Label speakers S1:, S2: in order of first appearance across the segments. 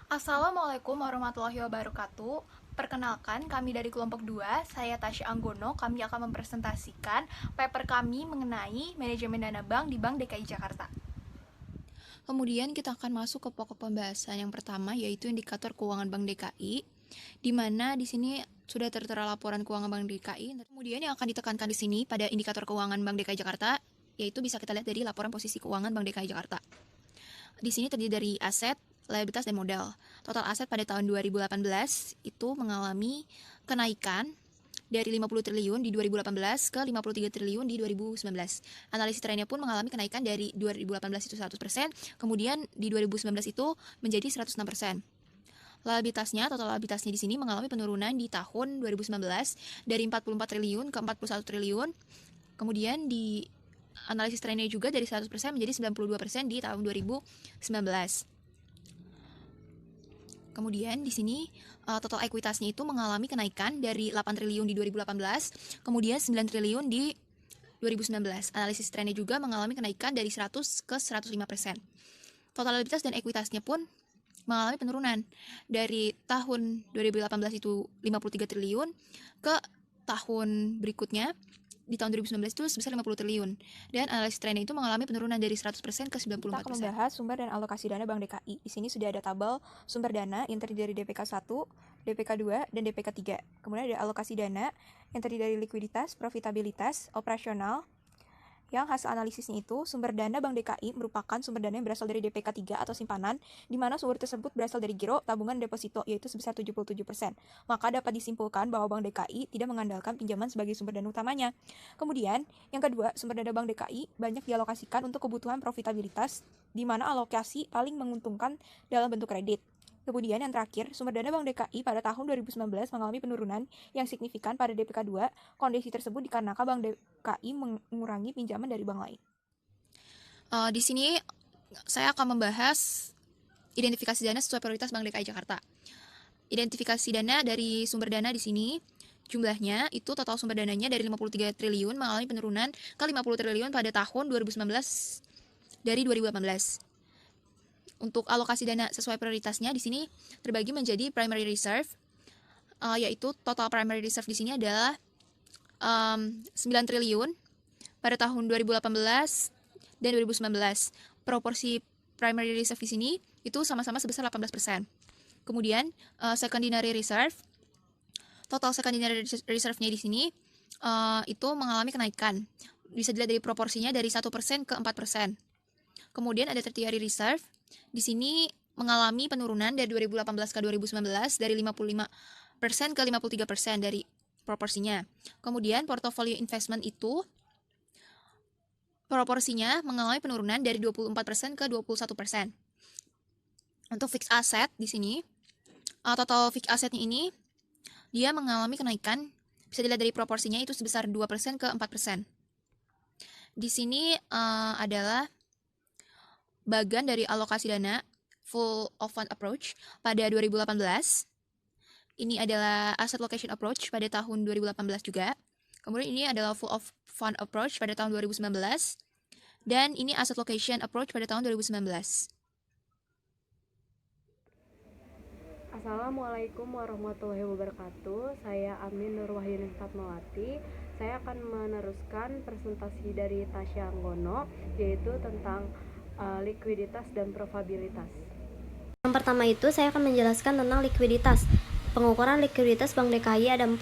S1: Assalamualaikum warahmatullahi wabarakatuh. Perkenalkan, kami dari kelompok 2, saya Tasya Anggono. Kami akan mempresentasikan paper kami mengenai manajemen dana bank di Bank DKI Jakarta. Kemudian kita akan masuk ke pokok pembahasan yang pertama, yaitu indikator keuangan Bank DKI, di mana di sini sudah tertera laporan keuangan Bank DKI. Kemudian yang akan ditekankan di sini pada indikator keuangan Bank DKI Jakarta, yaitu bisa kita lihat dari laporan posisi keuangan Bank DKI Jakarta. Di sini terdiri dari aset, liabilitas, dan modal. Total aset pada tahun 2018 itu mengalami kenaikan dari 50 triliun di 2018 ke 53 triliun di 2019. Analisis trennya pun mengalami kenaikan dari 2018 itu 100%, kemudian di 2019 itu menjadi 106%. Liabilitasnya, total liabilitasnya di sini mengalami penurunan di tahun 2019 dari 44 triliun ke 41 triliun. Kemudian di analisis trennya juga dari 100% menjadi 92% di tahun 2019. Kemudian di sini total ekuitasnya itu mengalami kenaikan dari 8 triliun di 2018, kemudian 9 triliun di 2019. Analisis trennya juga mengalami kenaikan dari 100 ke 105%. Total liabilitas dan ekuitasnya pun mengalami penurunan dari tahun 2018 itu 53 triliun ke tahun berikutnya di tahun 2019 itu sebesar 50 triliun. Dan analisis trennya itu mengalami penurunan dari 100% ke 94%.
S2: Kita akan membahas sumber dan alokasi dana Bank DKI. Di sini sudah ada tabel sumber dana yang terdiri dari DPK 1, DPK 2, dan DPK 3. Kemudian ada alokasi dana yang terdiri dari likuiditas, profitabilitas, operasional. Yang hasil analisisnya itu, sumber dana Bank DKI merupakan sumber dana yang berasal dari DPK 3 atau simpanan, di mana sumber tersebut berasal dari giro, tabungan, deposito, yaitu sebesar 77%. Maka dapat disimpulkan bahwa Bank DKI tidak mengandalkan pinjaman sebagai sumber dana utamanya. Kemudian, yang kedua, sumber dana Bank DKI banyak dialokasikan untuk kebutuhan profitabilitas, di mana alokasi paling menguntungkan dalam bentuk kredit. Kemudian yang terakhir, sumber dana Bank DKI pada tahun 2019 mengalami penurunan yang signifikan pada DPK 2. Kondisi tersebut dikarenakan Bank DKI mengurangi pinjaman dari bank lain.
S1: Di sini saya akan membahas identifikasi dana sesuai prioritas Bank DKI Jakarta. Identifikasi dana dari sumber dana di sini jumlahnya itu total sumber dananya dari 53 triliun mengalami penurunan ke 50 triliun pada tahun 2019 dari 2018. Untuk alokasi dana sesuai prioritasnya di sini terbagi menjadi primary reserve, yaitu total primary reserve di sini adalah 9 triliun pada tahun 2018 dan 2019. Proporsi primary reserve di sini itu sama-sama sebesar 18%. Kemudian secondary reserve, total secondary reserve-nya di sini itu mengalami kenaikan. Bisa dilihat dari proporsinya dari 1% ke 4%. Kemudian ada tertiary reserve. Di sini mengalami penurunan dari 2018 ke 2019 dari 55% ke 53% dari proporsinya. Kemudian portfolio investment itu proporsinya mengalami penurunan dari 24% ke 21%. Untuk fixed asset di sini, total fixed assetnya ini dia mengalami kenaikan, bisa dilihat dari proporsinya itu sebesar 2% ke 4%. Di sini adalah bagian dari alokasi dana full of fund approach pada 2018. Ini adalah asset location approach pada tahun 2018 juga. Kemudian ini adalah full of fund approach pada tahun 2019. Dan ini asset location approach pada tahun 2019.
S3: Assalamualaikum warahmatullahi wabarakatuh. Saya Amin Nurwahyuni Fatmawati. Saya akan meneruskan presentasi dari Tasya Anggono, yaitu tentang likuiditas dan probabilitas.
S4: Yang pertama itu saya akan menjelaskan tentang likuiditas. Pengukuran likuiditas Bank DKI ada 4,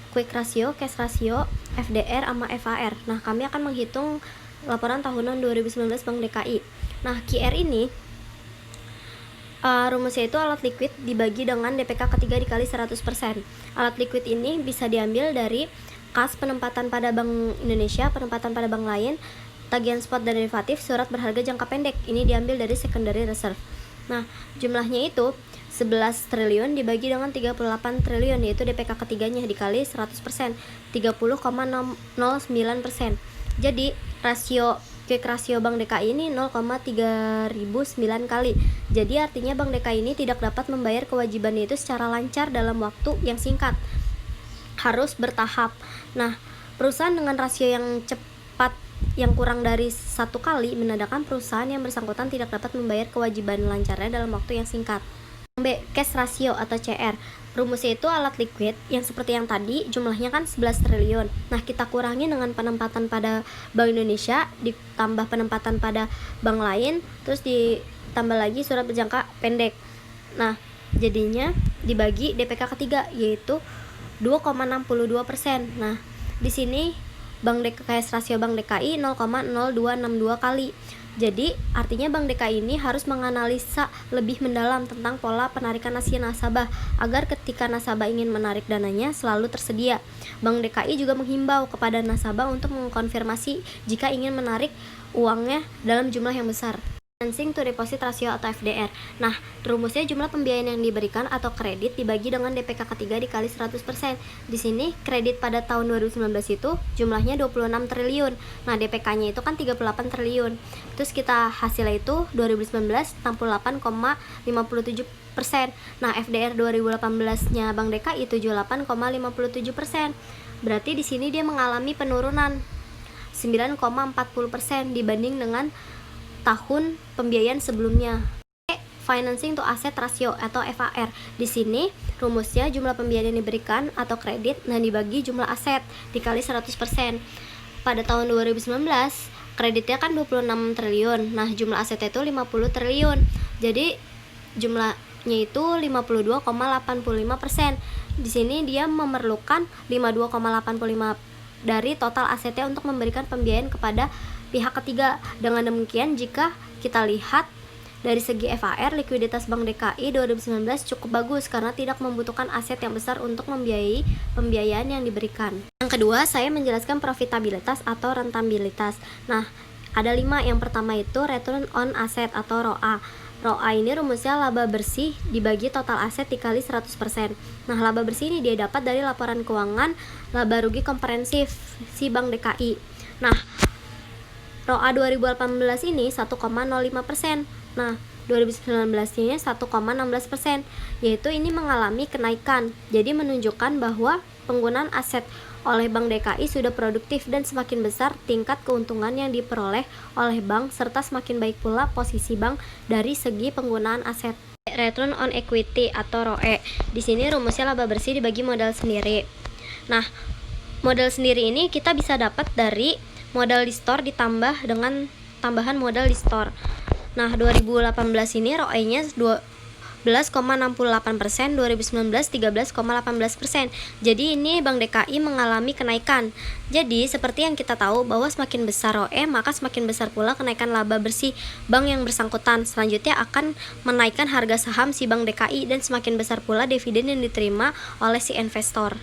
S4: quick ratio, cash ratio, FDR, sama FAR. Nah, kami akan menghitung laporan tahunan 2019 Bank DKI. Nah, QR ini rumusnya itu alat liquid dibagi dengan DPK ketiga dikali 100%. Alat liquid ini bisa diambil dari kas penempatan pada Bank Indonesia, penempatan pada bank lain, tagihan spot dan derivatif, surat berharga jangka pendek. Ini diambil dari secondary reserve. Nah, jumlahnya itu 11 triliun dibagi dengan 38 triliun, yaitu DPK ketiganya dikali 100%, 30,09%. Jadi, quick ratio Bank DKI ini 0,3009 kali. Jadi artinya Bank DKI ini tidak dapat membayar kewajibannya itu secara lancar dalam waktu yang singkat. Harus bertahap. Nah, perusahaan dengan rasio yang cepat yang kurang dari 1 kali menandakan perusahaan yang bersangkutan tidak dapat membayar kewajiban lancarnya dalam waktu yang singkat. B. Cash ratio atau CR. Rumusnya itu alat liquid yang seperti yang tadi jumlahnya kan 11 triliun. Nah, kita kurangi dengan penempatan pada Bank Indonesia ditambah penempatan pada bank lain, terus ditambah lagi surat berjangka pendek. Nah, jadinya dibagi DPK ketiga yaitu 2,62%. Nah, di sini cash rasio Bank DKI 0,0262 kali. Jadi, artinya Bank DKI ini harus menganalisa lebih mendalam tentang pola penarikan nasabah agar ketika nasabah ingin menarik dananya selalu tersedia. Bank DKI juga menghimbau kepada nasabah untuk mengkonfirmasi jika ingin menarik uangnya dalam jumlah yang besar. Financing to deposit ratio atau FDR. Nah, rumusnya jumlah pembiayaan yang diberikan atau kredit dibagi dengan DPK ketiga dikali 100%. Di sini kredit pada tahun 2019 itu jumlahnya 26 triliun. Nah, DPK-nya itu kan 38 triliun. Terus kita hasilnya itu 2019 68,57%. Nah, FDR 2018-nya Bank DKI 78,57%. Berarti di sini dia mengalami penurunan 9,40% dibanding dengan tahun pembiayaan sebelumnya. Financing to asset ratio atau FAR. Di sini rumusnya jumlah pembiayaan yang diberikan atau kredit dibagi jumlah aset dikali 100%. Pada tahun 2019 kreditnya kan 26 triliun. Nah, jumlah asetnya itu 50 triliun. Jadi jumlahnya itu 52,85%. Di sini dia memerlukan 52,85 dari total asetnya untuk memberikan pembiayaan kepada pihak ketiga. Dengan demikian, jika kita lihat dari segi FAR, likuiditas Bank DKI 2019 cukup bagus karena tidak membutuhkan aset yang besar untuk membiayai pembiayaan yang diberikan. Yang kedua, saya menjelaskan profitabilitas atau rentabilitas. Nah, ada 5. Yang pertama itu return on asset atau ROA. ROA ini rumusnya laba bersih dibagi total aset dikali 100%. Nah, laba bersih ini dia dapat dari laporan keuangan laba rugi komprehensif si Bank DKI. Nah, ROA 2018 ini 1,05%. Nah, 2019-nya 1,16%, yaitu ini mengalami kenaikan. Jadi menunjukkan bahwa penggunaan aset oleh Bank DKI sudah produktif dan semakin besar tingkat keuntungan yang diperoleh oleh bank serta semakin baik pula posisi bank dari segi penggunaan aset. Return on equity atau ROE. Di sini rumusnya laba bersih dibagi modal sendiri. Nah, modal sendiri ini kita bisa dapat dari modal di store ditambah dengan tambahan modal di store. Nah, 2018 ini ROE-nya 12,68%, 2019 13,18%. Jadi ini Bank DKI mengalami kenaikan. Jadi seperti yang kita tahu bahwa semakin besar ROE maka semakin besar pula kenaikan laba bersih bank yang bersangkutan. Selanjutnya akan menaikkan harga saham si Bank DKI dan semakin besar pula dividen yang diterima oleh si investor.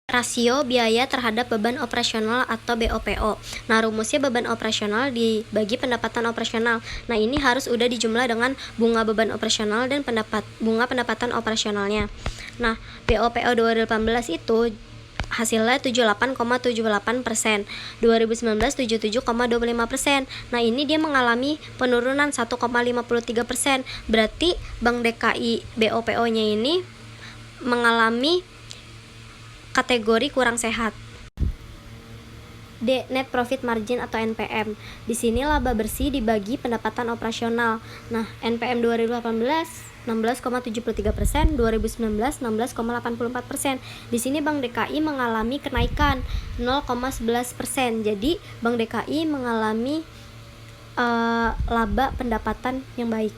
S4: Rasio biaya terhadap beban operasional atau BOPO. Nah, rumusnya beban operasional dibagi pendapatan operasional. Nah, ini harus udah dijumlah dengan bunga beban operasional dan bunga pendapatan operasionalnya. Nah, BOPO 2018 itu hasilnya 78,78%, 2019 77,25%. Nah, ini dia mengalami penurunan 1,53%. Berarti Bank DKI BOPO-nya ini mengalami kategori kurang sehat. D. Net Profit Margin atau NPM. Di sini laba bersih dibagi pendapatan operasional. Nah, NPM 2018 16,73%, 2019 16,84%. Di sini Bank DKI mengalami kenaikan 0,11%. Jadi Bank DKI mengalami laba pendapatan yang baik.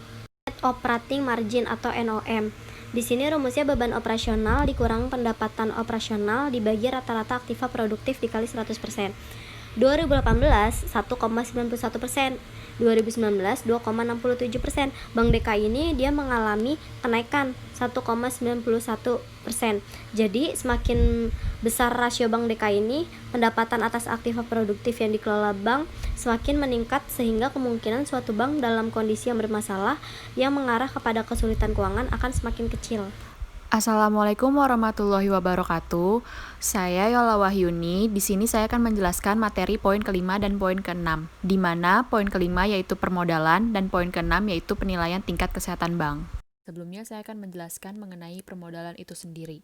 S4: Net Operating Margin atau NOM. Di sini rumusnya beban operasional dikurang pendapatan operasional dibagi rata-rata aktiva produktif dikali 100%. 2018 1,91%, 2019 2,67%. Bank DKI ini dia mengalami kenaikan 1,91%. Jadi semakin besar rasio Bank DKI ini, pendapatan atas aktiva produktif yang dikelola bank semakin meningkat sehingga kemungkinan suatu bank dalam kondisi yang bermasalah yang mengarah kepada kesulitan keuangan akan semakin kecil.
S5: Assalamualaikum warahmatullahi wabarakatuh. Saya Yola Wahyuni. Di sini saya akan menjelaskan materi poin kelima dan poin keenam, di mana poin kelima yaitu permodalan dan poin keenam yaitu penilaian tingkat kesehatan bank. Sebelumnya saya akan menjelaskan mengenai permodalan itu sendiri.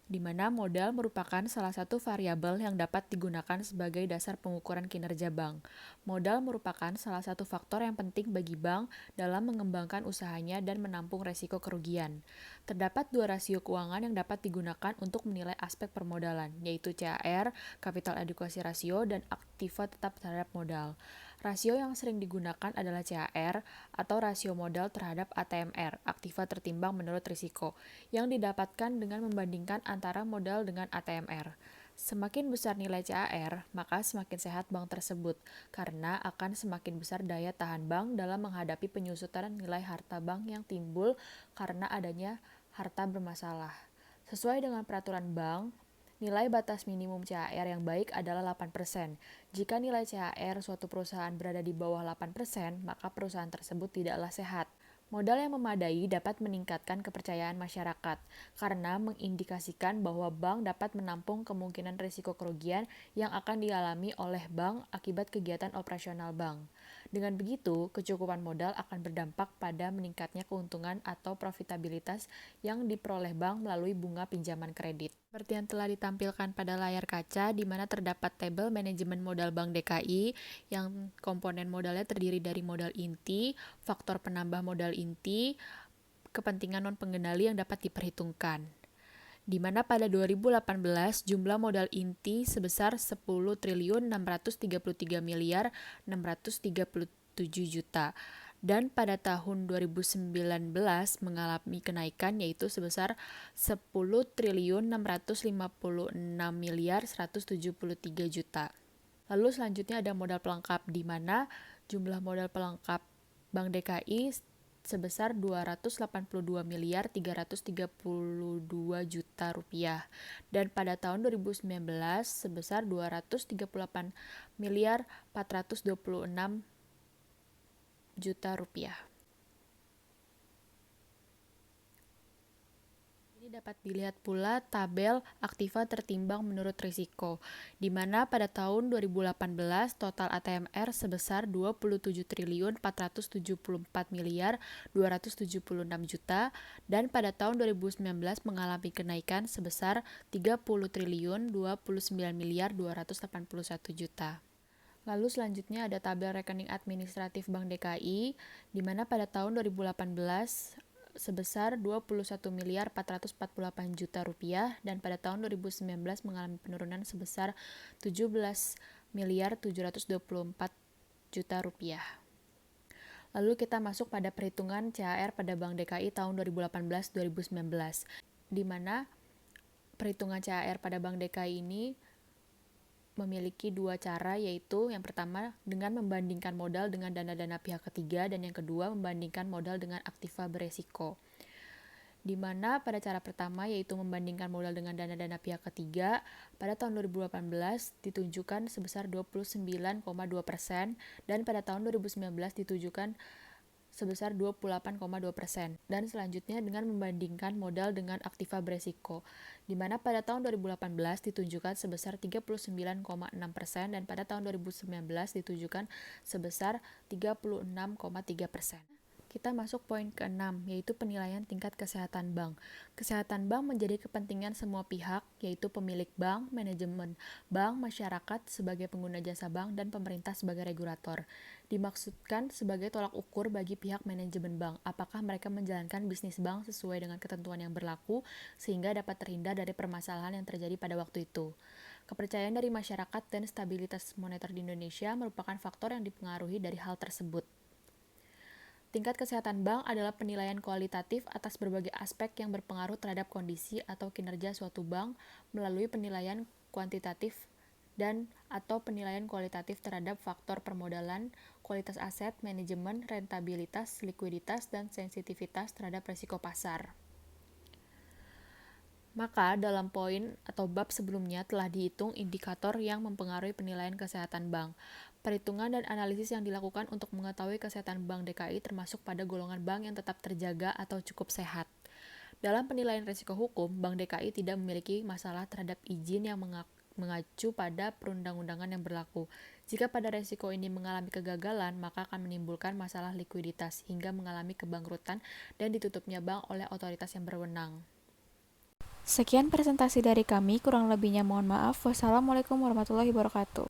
S5: di mana modal merupakan salah satu variabel yang dapat digunakan sebagai dasar pengukuran kinerja bank. Modal merupakan salah satu faktor yang penting bagi bank dalam mengembangkan usahanya dan menampung resiko kerugian. Terdapat dua rasio keuangan yang dapat digunakan untuk menilai aspek permodalan, yaitu CAR, Capital Adequacy Ratio, dan aktiva tetap terhadap modal. Rasio yang sering digunakan adalah CAR atau rasio modal terhadap ATMR, aktiva tertimbang menurut risiko, yang didapatkan dengan membandingkan antara modal dengan ATMR. Semakin besar nilai CAR, maka semakin sehat bank tersebut, karena akan semakin besar daya tahan bank dalam menghadapi penyusutan nilai harta bank yang timbul karena adanya harta bermasalah. Sesuai dengan peraturan bank, nilai batas minimum CAR yang baik adalah 8%. Jika nilai CAR suatu perusahaan berada di bawah 8%, maka perusahaan tersebut tidaklah sehat. Modal yang memadai dapat meningkatkan kepercayaan masyarakat karena mengindikasikan bahwa bank dapat menampung kemungkinan risiko kerugian yang akan dialami oleh bank akibat kegiatan operasional bank. Dengan begitu, kecukupan modal akan berdampak pada meningkatnya keuntungan atau profitabilitas yang diperoleh bank melalui bunga pinjaman kredit. Seperti yang telah ditampilkan pada layar kaca, di mana terdapat tabel manajemen modal Bank DKI yang komponen modalnya terdiri dari modal inti, faktor penambah modal inti, kepentingan non-pengendali yang dapat diperhitungkan. Di mana pada 2018 jumlah modal inti sebesar 10.633 miliar 637 juta dan pada tahun 2019 mengalami kenaikan yaitu sebesar 10.656 miliar 173 juta. Lalu selanjutnya ada modal pelengkap di mana jumlah modal pelengkap Bank DKI sebesar 282 miliar 332 juta rupiah dan pada tahun 2019 sebesar 238 miliar 426 juta rupiah. Ini dapat dilihat pula tabel aktiva tertimbang menurut risiko, di mana pada tahun 2018 total ATMR sebesar 27.474 miliar 276 juta dan pada tahun 2019 mengalami kenaikan sebesar 30.029 miliar 281 juta. Lalu selanjutnya ada tabel rekening administratif Bank DKI, di mana pada tahun 2018 sebesar 21 miliar 448 juta rupiah dan pada tahun 2019 mengalami penurunan sebesar 17 miliar 724 juta rupiah. Lalu kita masuk pada perhitungan CAR pada Bank DKI tahun 2018-2019, di mana perhitungan CAR pada Bank DKI ini memiliki dua cara, yaitu yang pertama dengan membandingkan modal dengan dana-dana pihak ketiga dan yang kedua membandingkan modal dengan aktiva beresiko. Di mana pada cara pertama yaitu membandingkan modal dengan dana-dana pihak ketiga pada tahun 2018 ditunjukkan sebesar 29,2% dan pada tahun 2019 ditunjukkan sebesar 28,2% dan selanjutnya dengan membandingkan modal dengan aktiva beresiko, di mana pada tahun 2018 ditunjukkan sebesar 39,6% dan pada tahun 2019 ditunjukkan sebesar 36,3%. Kita masuk poin ke-6, yaitu penilaian tingkat kesehatan bank. Kesehatan bank menjadi kepentingan semua pihak, yaitu pemilik bank, manajemen bank, masyarakat sebagai pengguna jasa bank, dan pemerintah sebagai regulator. Dimaksudkan sebagai tolak ukur bagi pihak manajemen bank, apakah mereka menjalankan bisnis bank sesuai dengan ketentuan yang berlaku, sehingga dapat terhindar dari permasalahan yang terjadi pada waktu itu. Kepercayaan dari masyarakat dan stabilitas moneter di Indonesia merupakan faktor yang dipengaruhi dari hal tersebut. Tingkat kesehatan bank adalah penilaian kualitatif atas berbagai aspek yang berpengaruh terhadap kondisi atau kinerja suatu bank melalui penilaian kuantitatif dan atau penilaian kualitatif terhadap faktor permodalan, kualitas aset, manajemen, rentabilitas, likuiditas, dan sensitivitas terhadap risiko pasar. Maka dalam poin atau bab sebelumnya telah dihitung indikator yang mempengaruhi penilaian kesehatan bank. Perhitungan dan analisis yang dilakukan untuk mengetahui kesehatan Bank DKI termasuk pada golongan bank yang tetap terjaga atau cukup sehat. Dalam penilaian risiko hukum, Bank DKI tidak memiliki masalah terhadap izin yang mengacu pada perundang-undangan yang berlaku. Jika pada risiko ini mengalami kegagalan, maka akan menimbulkan masalah likuiditas hingga mengalami kebangkrutan dan ditutupnya bank oleh otoritas yang berwenang.
S2: Sekian presentasi dari kami, kurang lebihnya mohon maaf. Wassalamualaikum warahmatullahi wabarakatuh.